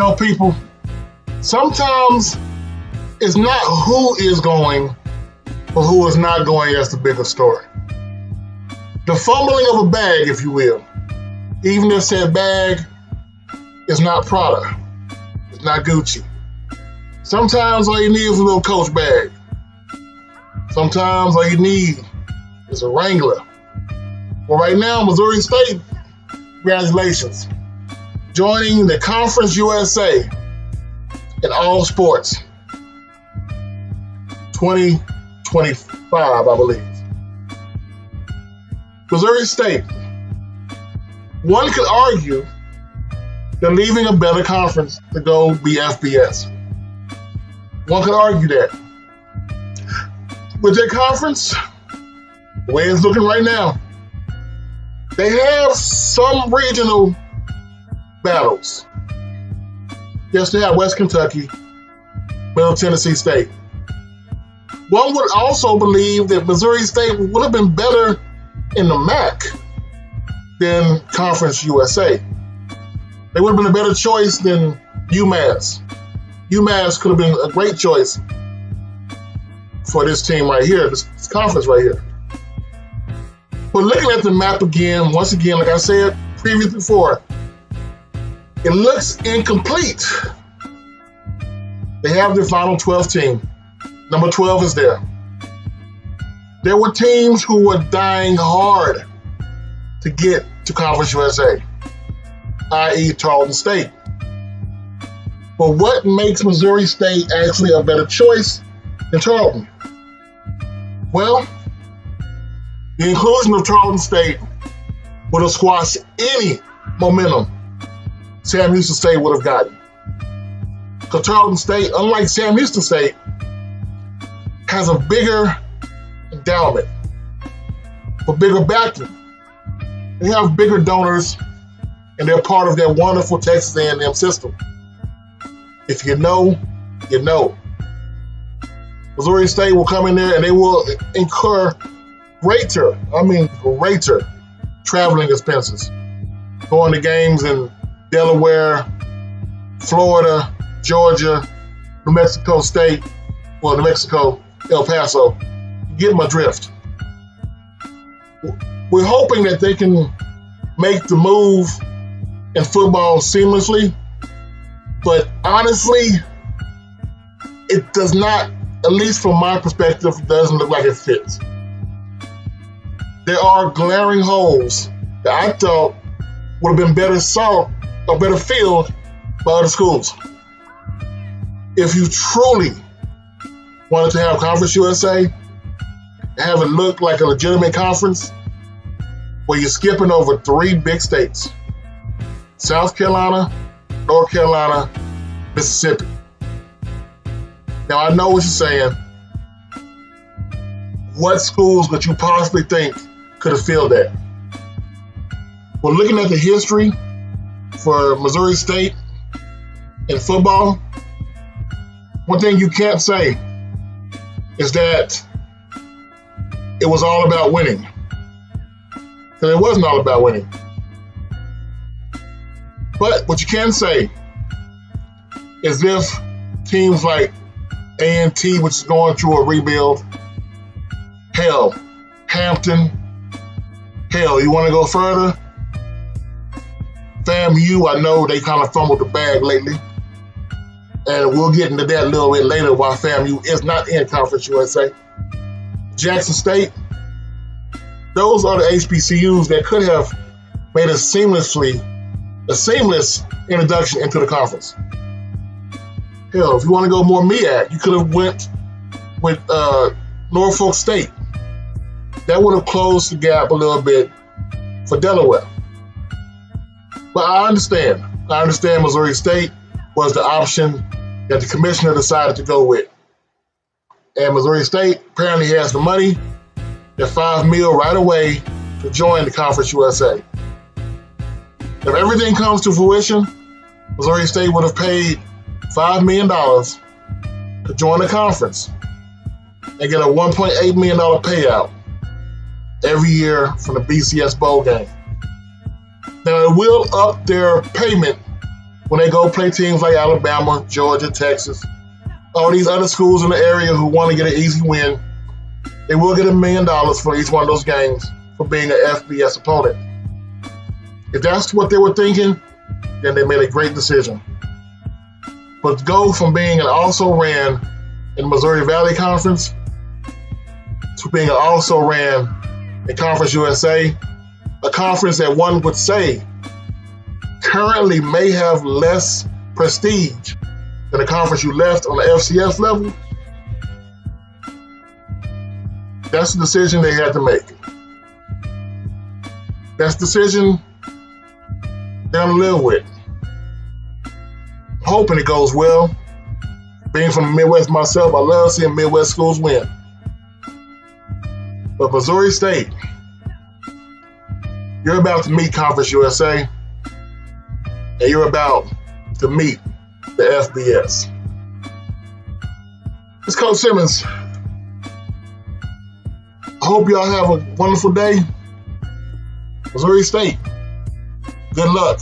No, people, sometimes it's not who is going, but who is not going that's the bigger story. The fumbling of a bag, if you will, even if said bag is not Prada, it's not Gucci. Sometimes all you need is a little Coach bag. Sometimes all you need is a Wrangler. Well, right now, Missouri State, congratulations, joining the Conference USA in all sports 2025, I believe. Missouri State, one could argue they're leaving a better conference to go be FBS. One could argue that. With their conference, the way it's looking right now, they have some regional battles. Yes, they have West Kentucky, Middle Tennessee State. One would also believe that Missouri State would have been better in the MAC than Conference USA. They would have been a better choice than UMass. UMass could have been a great choice for this team right here, this conference right here. But looking at the map again, once again, like I said previously before, it looks incomplete. They have their final 12 team. Number 12 is there. There were teams who were dying hard to get to Conference USA, i.e. Tarleton State. But what makes Missouri State actually a better choice than Tarleton? Well, the inclusion of Tarleton State would have squashed any momentum Sam Houston State would have gotten. Because Tarleton State, unlike Sam Houston State, has a bigger endowment, a bigger backing. They have bigger donors, and they're part of that wonderful Texas A&M system. If you know, you know. Missouri State will come in there and they will incur greater traveling expenses. Going to games in Delaware, Florida, Georgia, New Mexico State, New Mexico, El Paso. You get my drift. We're hoping that they can make the move in football seamlessly, but honestly, it does not, at least from my perspective, doesn't look like it fits. There are glaring holes that I thought would have been better solved or better filled by other schools. If you truly wanted to have Conference USA, have it look like a legitimate conference where you're skipping over 3 big states: South Carolina, North Carolina, Mississippi. Now, I know what you're saying. What schools could you possibly think could have filled that? Well, looking at the history for Missouri State in football, one thing you can't say is that it was all about winning. Because it wasn't all about winning. But what you can say is if teams like A&T, which is going through a rebuild, hell, Hampton, hell, you want to go further? FAMU, I know they kind of fumbled the bag lately. And we'll get into that a little bit later why FAMU is not in Conference USA. Jackson State, those are the HBCUs that could have made a seamless introduction into the conference. Hell, if you want to go more MEAC, you could have went with Norfolk State. That would have closed the gap a little bit for Delaware. But I understand Missouri State was the option that the commissioner decided to go with. And Missouri State apparently has the money, that $5 million right away to join the Conference USA. If everything comes to fruition, Missouri State would have paid $5 million to join the conference and get a $1.8 million payout every year from the BCS Bowl game. Now, it will up their payment when they go play teams like Alabama, Georgia, Texas, all these other schools in the area who want to get an easy win, they will get $1 million for each one of those games for being an FBS opponent. If that's what they were thinking, then they made a great decision. But to go from being an also-ran in Missouri Valley Conference to being an also-ran in Conference USA, a conference that one would say currently may have less prestige than the conference you left on the FCS level, that's the decision they had to make. That's the decision they're going to live with. I'm hoping it goes well. Being from the Midwest myself, I love seeing Midwest schools win. But Missouri State, you're about to meet Conference USA, and you're about to meet the FBS. It's Coach Simmons. I hope y'all have a wonderful day. Missouri State, good luck.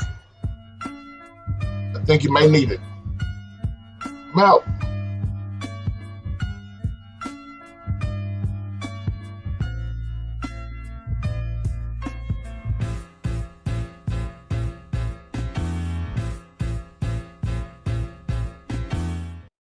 I think you may need it. I'm out.